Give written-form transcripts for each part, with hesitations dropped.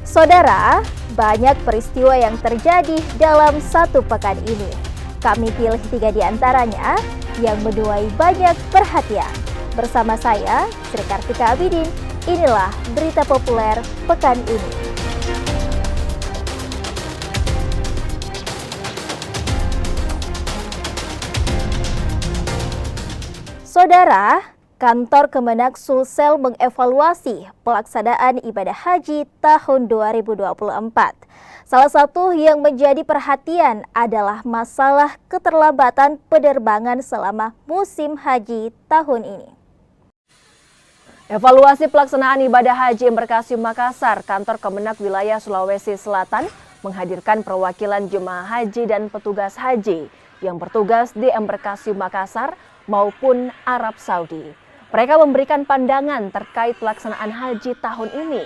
Saudara, banyak peristiwa yang terjadi dalam satu pekan ini. Kami pilih 3 di antaranya yang menuai banyak perhatian. Bersama saya, Sri Kartika Abidin, inilah berita populer pekan ini. Saudara, Kantor Kemenak Sulsel mengevaluasi pelaksanaan ibadah haji tahun 2024. Salah satu yang menjadi perhatian adalah masalah keterlambatan penerbangan selama musim haji tahun ini. Evaluasi pelaksanaan ibadah haji Embarkasi Makassar, Kantor Kemenak Wilayah Sulawesi Selatan menghadirkan perwakilan jemaah haji dan petugas haji yang bertugas di Embarkasi Makassar maupun Arab Saudi. Mereka memberikan pandangan terkait pelaksanaan haji tahun ini.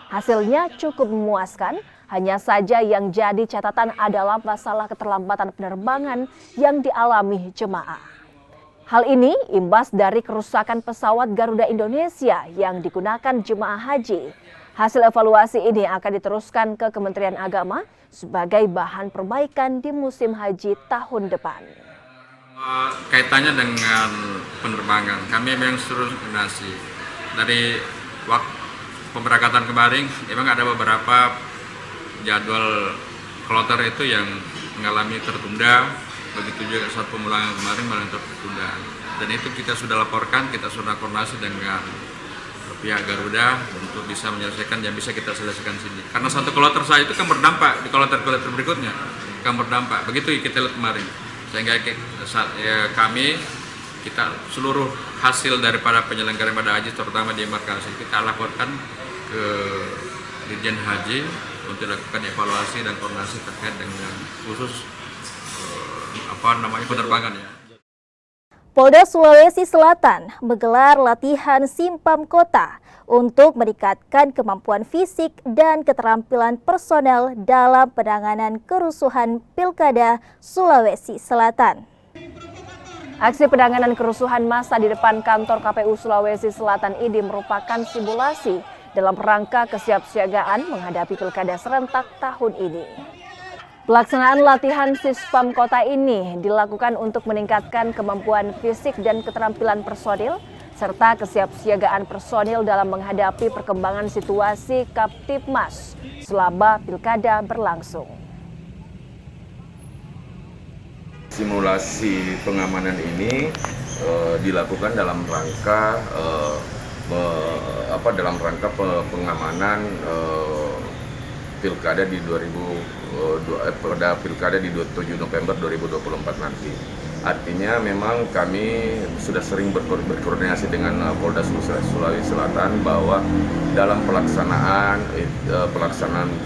Hasilnya cukup memuaskan, hanya saja yang jadi catatan adalah masalah keterlambatan penerbangan yang dialami jemaah. Hal ini imbas dari kerusakan pesawat Garuda Indonesia yang digunakan jemaah haji. Hasil evaluasi ini akan diteruskan ke Kementerian Agama sebagai bahan perbaikan di musim haji tahun depan. Kaitannya dengan penerbangan, kami memang suruh koordinasi dari waktu pemberangkatan kemarin. Memang ada beberapa jadwal kloter itu yang mengalami tertunda, begitu juga saat pemulangan kemarin malah tertunda. Dan itu kita sudah laporkan, kita sudah koordinasi dengan pihak Garuda untuk bisa menyelesaikan yang bisa kita selesaikan sini. Karena satu kloter saya itu kan berdampak di kloter berikutnya, kan berdampak. Begitu kita lihat kemarin. Sehingga kami seluruh hasil daripada penyelenggaraan ibadah haji terutama di Embarkasi kita laporkan ke Dirjen Haji untuk dilakukan evaluasi dan koordinasi terkait dengan khusus penerbangan ya. Polda Sulawesi Selatan menggelar latihan Simpam Kota untuk meningkatkan kemampuan fisik dan keterampilan personel dalam penanganan kerusuhan Pilkada Sulawesi Selatan. Aksi penanganan kerusuhan massa di depan kantor KPU Sulawesi Selatan ini merupakan simulasi dalam rangka kesiapsiagaan menghadapi Pilkada serentak tahun ini. Pelaksanaan latihan Sispam Kota ini dilakukan untuk meningkatkan kemampuan fisik dan keterampilan personil serta kesiapsiagaan personil dalam menghadapi perkembangan situasi Kaptipmas selama Pilkada berlangsung. Simulasi pengamanan ini dilakukan dalam rangka pengamanan Pilkada di 7 November 2024 nanti. Artinya memang kami sudah sering berkoordinasi dengan Polda Sulawesi Selatan bahwa dalam pelaksanaan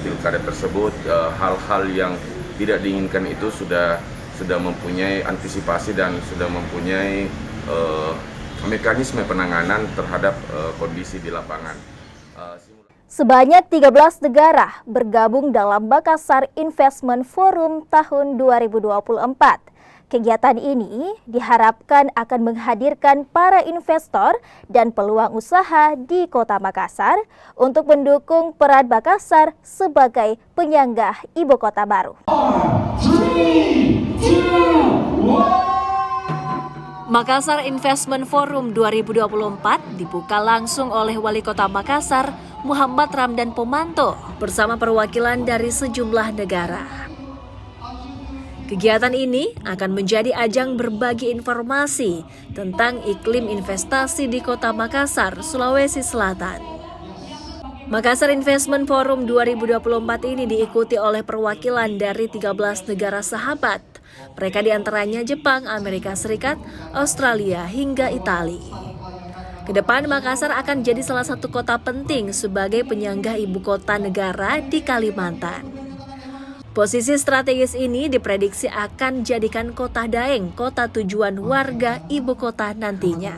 Pilkada tersebut hal-hal yang tidak diinginkan itu sudah mempunyai antisipasi dan sudah mempunyai mekanisme penanganan terhadap kondisi di lapangan. Sebanyak 13 negara bergabung dalam Makassar Investment Forum tahun 2024. Kegiatan ini diharapkan akan menghadirkan para investor dan peluang usaha di Kota Makassar untuk mendukung peran Makassar sebagai penyangga ibu kota baru. 3, 2, 1. Makassar Investment Forum 2024 dibuka langsung oleh Wali Kota Makassar, Muhammad Ramdan Pomanto, bersama perwakilan dari sejumlah negara. Kegiatan ini akan menjadi ajang berbagi informasi tentang iklim investasi di Kota Makassar, Sulawesi Selatan. Makassar Investment Forum 2024 ini diikuti oleh perwakilan dari 13 negara sahabat. Mereka diantaranya Jepang, Amerika Serikat, Australia, hingga Italia. Kedepan Makassar akan jadi salah satu kota penting sebagai penyangga ibu kota negara di Kalimantan. Posisi strategis ini diprediksi akan jadikan Kota Daeng kota tujuan warga ibu kota nantinya.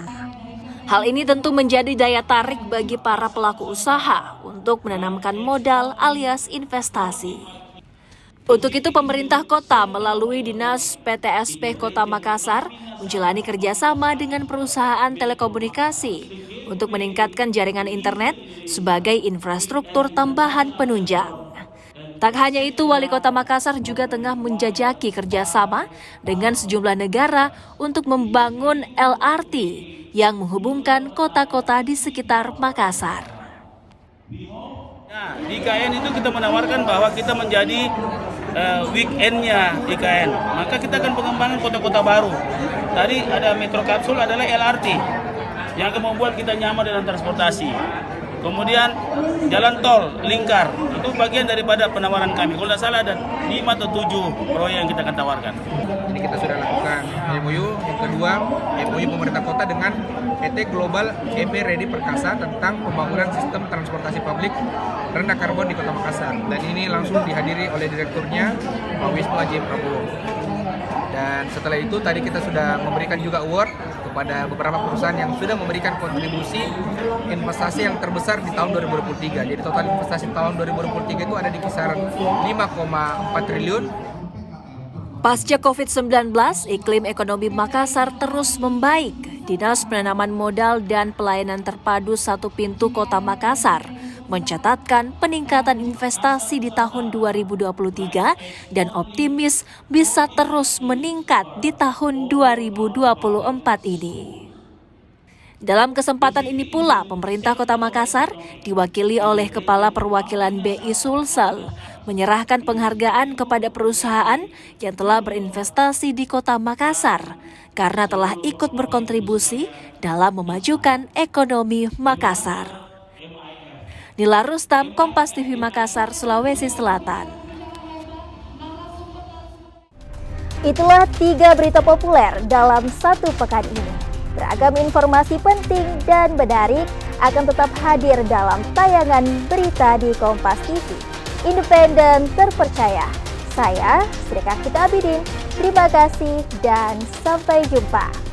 Hal ini tentu menjadi daya tarik bagi para pelaku usaha untuk menanamkan modal alias investasi. Untuk itu pemerintah kota melalui Dinas PTSP Kota Makassar menjalani kerjasama dengan perusahaan telekomunikasi untuk meningkatkan jaringan internet sebagai infrastruktur tambahan penunjang. Tak hanya itu, Wali Kota Makassar juga tengah menjajaki kerjasama dengan sejumlah negara untuk membangun LRT yang menghubungkan kota-kota di sekitar Makassar. Nah, di IKN itu kita menawarkan bahwa kita menjadi weekendnya IKN, maka kita akan pengembangan kota-kota baru. Tadi ada metro kapsul adalah LRT yang akan membuat kita nyaman dalam transportasi. Kemudian jalan tol lingkar itu bagian daripada penawaran kami. Kalau tidak salah ada 5 atau 7 proyek yang kita akan tawarkan. Jadi kita sudah lakukan MOU. Yang kedua, MOU pemerintah kota dengan PT Global EP Ready Perkasa tentang pembangunan sistem transportasi publik rendah karbon di Kota Makassar. Dan ini langsung dihadiri oleh direkturnya Pak Wisnu Aji Prabowo. Dan setelah itu tadi kita sudah memberikan juga award kepada beberapa perusahaan yang sudah memberikan kontribusi investasi yang terbesar di tahun 2023. Jadi total investasi tahun 2023 itu ada di kisaran 5,4 triliun. Pasca COVID-19, iklim ekonomi Makassar terus membaik. Dinas Penanaman Modal dan Pelayanan Terpadu Satu Pintu Kota Makassar mencatatkan peningkatan investasi di tahun 2023 dan optimis bisa terus meningkat di tahun 2024 ini. Dalam kesempatan ini pula, pemerintah Kota Makassar diwakili oleh Kepala Perwakilan BI Sulsel menyerahkan penghargaan kepada perusahaan yang telah berinvestasi di Kota Makassar karena telah ikut berkontribusi dalam memajukan ekonomi Makassar. Nila Rustam, Kompas TV Makassar, Sulawesi Selatan. Itulah 3 berita populer dalam satu pekan ini. Beragam informasi penting dan menarik akan tetap hadir dalam tayangan berita di Kompas TV. Independen, terpercaya. Saya Sri Kartika Abidin. Terima kasih dan sampai jumpa.